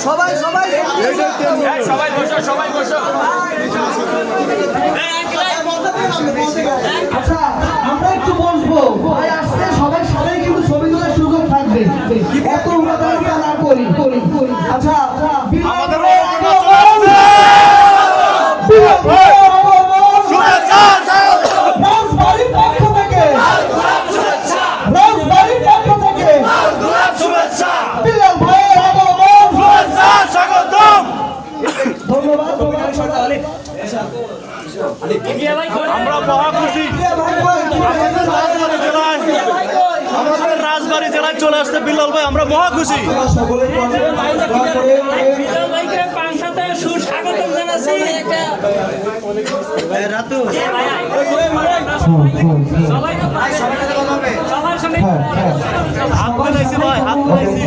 সবাই সবাই সবাই বসো, সবাই বসো। আচ্ছা আমরা একটু বসবো, ভাই আসছে, সবাই সবাই কিন্তু ছবি তোলার সুযোগ থাকবে, এত উপাদানটা না করি। আচ্ছা আমাদের রাজবাড়ির পক্ষ থেকে বিলাল ভাইয়ের আগমন স্বাগতম। ধন্যবাদ। আমরা মহা খুশি আমাদের রাজবাড়ী জেলায় চলে আসছে বিলাল ভাই, আমরা মহা খুশি। সুস্বাগতম জানাচ্ছি। হাত মিলাইছি ভাই, হাত মিলাইছি।